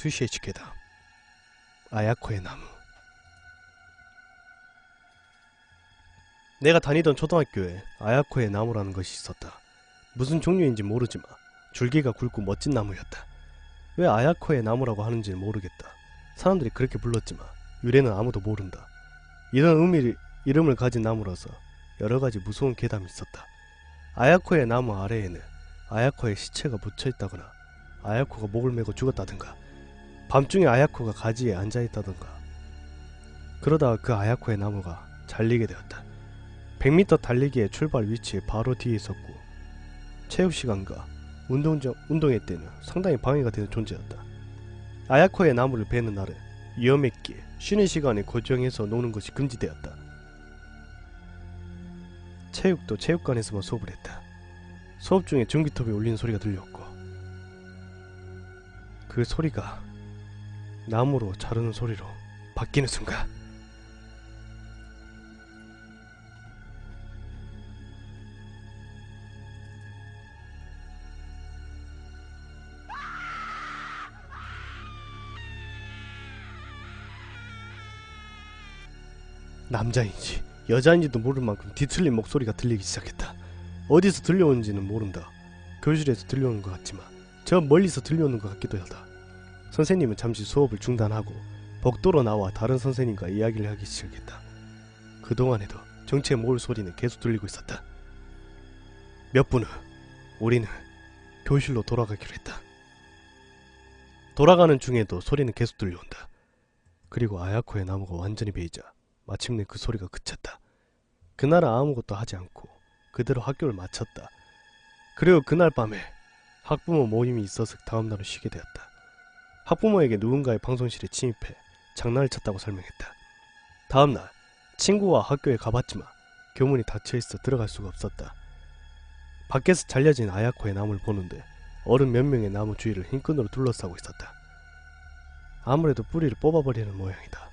수시에치케다. 아야코의 나무. 내가 다니던 초등학교에 아야코의 나무라는 것이 있었다. 무슨 종류인지 모르지만 줄기가 굵고 멋진 나무였다. 왜 아야코의 나무라고 하는지는 모르겠다. 사람들이 그렇게 불렀지만 유래는 아무도 모른다. 이런 이름을 가진 나무라서 여러가지 무서운 괴담이 있었다. 아야코의 나무 아래에는 아야코의 시체가 묻혀있다거나 아야코가 목을 메고 죽었다든가 밤중에 아야코가 가지에 앉아있다든가 그러다가 그 아야코의 나무가 잘리게 되었다. 100m 달리기의 출발 위치에 바로 뒤에 있었고 체육시간과 운동회 때는 상당히 방해가 되는 존재였다. 아야코의 나무를 베는 날은 위험했기에 쉬는 시간에 고정해서 노는 것이 금지되었다. 체육도 체육관에서만 수업을 했다. 수업 중에 전기톱이 울리는 소리가 들렸고 그 소리가 나무로 자르는 소리로 바뀌는 순간 남자인지 여자인지도 모를 만큼 뒤틀린 목소리가 들리기 시작했다. 어디서 들려오는지는 모른다. 교실에서 들려오는 것 같지만 저 멀리서 들려오는 것 같기도 하다. 선생님은 잠시 수업을 중단하고 복도로 나와 다른 선생님과 이야기를 하기 시작했다. 그동안에도 정체에 모를 소리는 계속 들리고 있었다. 몇 분 후 우리는 교실로 돌아가기로 했다. 돌아가는 중에도 소리는 계속 들려온다. 그리고 아야코의 나무가 완전히 베이자 마침내 그 소리가 그쳤다. 그날은 아무것도 하지 않고 그대로 학교를 마쳤다. 그리고 그날 밤에 학부모 모임이 있어서 다음날은 쉬게 되었다. 학부모에게 누군가의 방송실에 침입해 장난을 쳤다고 설명했다. 다음날 친구와 학교에 가봤지만 교문이 닫혀있어 들어갈 수가 없었다. 밖에서 잘려진 아야코의 나무를 보는데 어른 몇 명의 나무 주위를 흰끈으로 둘러싸고 있었다. 아무래도 뿌리를 뽑아버리는 모양이다.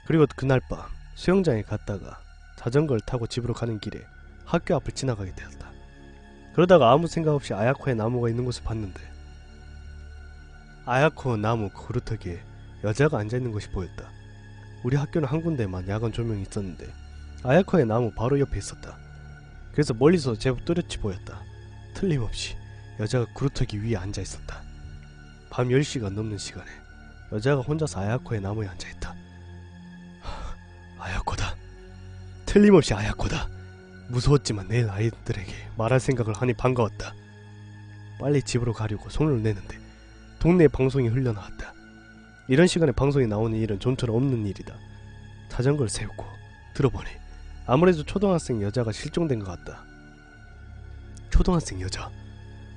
그리고 그날 밤 수영장에 갔다가 자전거를 타고 집으로 가는 길에 학교 앞을 지나가게 되었다. 그러다가 아무 생각 없이 아야코의 나무가 있는 곳을 봤는데 아야코 나무 그루터기에 여자가 앉아있는 것이 보였다. 우리 학교는 한 군데만 야간 조명이 있었는데 아야코의 나무 바로 옆에 있었다. 그래서 멀리서 제법 뚜렷이 보였다. 틀림없이 여자가 그루터기 위에 앉아있었다. 밤 10시가 넘는 시간에 여자가 혼자서 아야코의 나무에 앉아있다. 아야코다. 틀림없이 아야코다. 무서웠지만 내일 아이들에게 말할 생각을 하니 반가웠다. 빨리 집으로 가려고 손을 내는데 동네에 방송이 흘러나왔다. 이런 시간에 방송이 나오는 일은 좀처럼 없는 일이다. 자전거를 세우고 들어보니 아무래도 초등학생 여자가 실종된 것 같다. 초등학생 여자.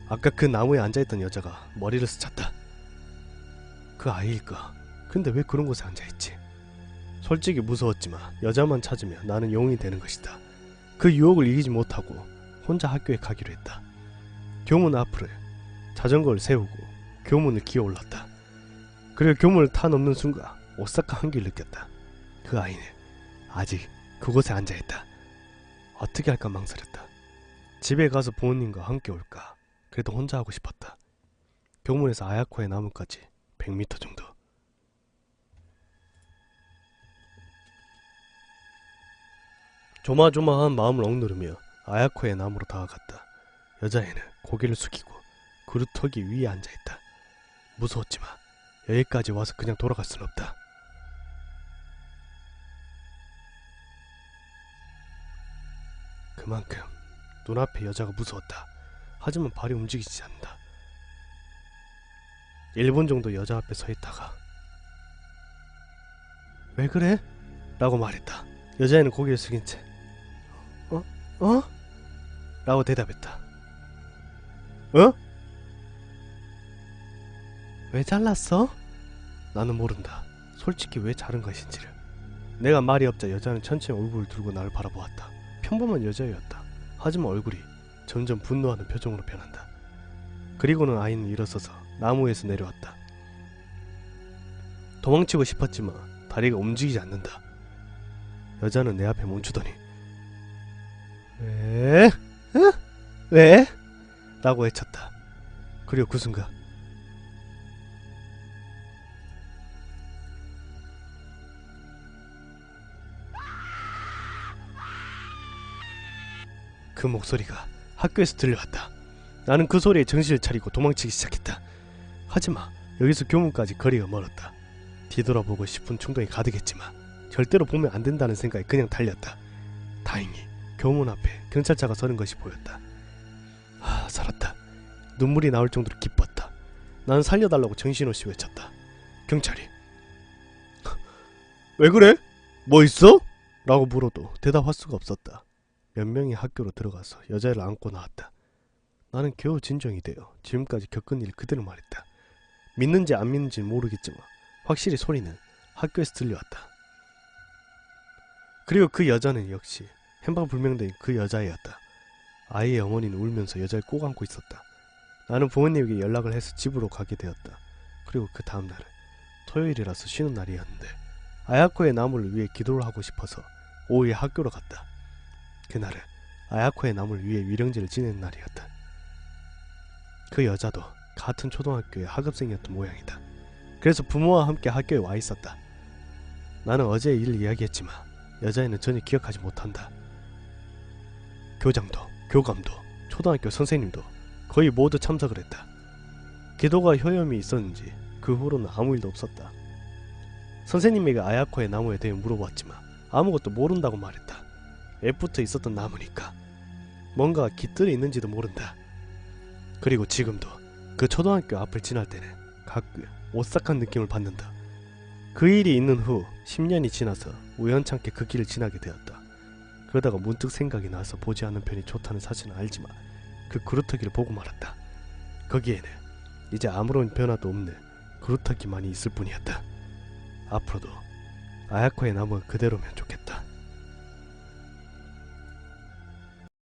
아까 그 나무에 앉아있던 여자가 머리를 스쳤다. 그 아이일까? 근데 왜 그런 곳에 앉아있지? 솔직히 무서웠지만 여자만 찾으면 나는 영웅이 되는 것이다. 그 유혹을 이기지 못하고 혼자 학교에 가기로 했다. 교문 앞으로 자전거를 세우고 교문을 기어올랐다. 그리고 교문을 타 넘는 순간 오싹한 한기를 느꼈다. 그 아이는 아직 그곳에 앉아있다. 어떻게 할까 망설였다. 집에 가서 부모님과 함께 올까? 그래도 혼자 하고 싶었다. 교문에서 아야코의 나무까지 100m 정도. 조마조마한 마음을 억누르며 아야코의 나무로 다가갔다. 여자애는 고개를 숙이고 그루터기 위에 앉아있다. 무서웠지만 여기까지 와서 그냥 돌아갈 순 없다. 그만큼 눈앞에 여자가 무서웠다. 하지만 발이 움직이지 않는다. 1분 정도 여자 앞에 서 있다가 왜 그래? 라고 말했다. 여자애는 고개를 숙인 채 어? 라고 대답했다. 어? 왜 잘랐어? 나는 모른다. 솔직히 왜 자른 것인지를. 내가 말이 없자 여자는 천천히 얼굴을 들고 나를 바라보았다. 평범한 여자였다. 하지만 얼굴이 점점 분노하는 표정으로 변한다. 그리고는 아이는 일어서서 나무에서 내려왔다. 도망치고 싶었지만 다리가 움직이지 않는다. 여자는 내 앞에 멈추더니 왜? 응? 왜? 라고 외쳤다. 그리고 그 순간 그 목소리가 학교에서 들려왔다. 나는 그 소리에 정신을 차리고 도망치기 시작했다. 하지만 여기서 교문까지 거리가 멀었다. 뒤돌아보고 싶은 충동이 가득했지만 절대로 보면 안 된다는 생각에 그냥 달렸다. 다행히 교문 앞에 경찰차가 서는 것이 보였다. 살았다. 눈물이 나올 정도로 기뻤다. 나는 살려달라고 정신없이 외쳤다. 경찰이 왜 그래? 뭐 있어? 라고 물어도 대답할 수가 없었다. 몇 명이 학교로 들어가서 여자를 안고 나왔다. 나는 겨우 진정이 되어 지금까지 겪은 일 그대로 말했다. 믿는지 안 믿는지는 모르겠지만 확실히 소리는 학교에서 들려왔다. 그리고 그 여자는 역시 행방불명된 그 여자애였다. 아이의 어머니는 울면서 여자를 꼭 안고 있었다. 나는 부모님에게 연락을 해서 집으로 가게 되었다. 그리고 그 다음날은 토요일이라서 쉬는 날이었는데 아야코의 나무를 위해 기도를 하고 싶어서 오후에 학교로 갔다. 그날은 아야코의 나무를 위해 위령제를 지내는 날이었다. 그 여자도 같은 초등학교의 학업생이었던 모양이다. 그래서 부모와 함께 학교에 와 있었다. 나는 어제의 일을 이야기했지만 여자애는 전혀 기억하지 못한다. 교장도, 교감도, 초등학교 선생님도 거의 모두 참석을 했다. 기도가 효염이 있었는지 그 후로는 아무 일도 없었다. 선생님에게 아야코의 나무에 대해 물어봤지만 아무것도 모른다고 말했다. 애부터 있었던 나무니까 뭔가 깃들이 있는지도 모른다. 그리고 지금도 그 초등학교 앞을 지날 때는 가끔 오싹한 느낌을 받는다. 그 일이 있는 후 10년이 지나서 우연찮게 그 길을 지나게 되었다. 그러다가 문득 생각이 나서 보지 않는 편이 좋다는 사실은 알지만 그 그루터기를 보고 말았다. 거기에는 이제 아무런 변화도 없는 그루터기만이 있을 뿐이었다. 앞으로도 아야코의 나무가 그대로면 좋겠다.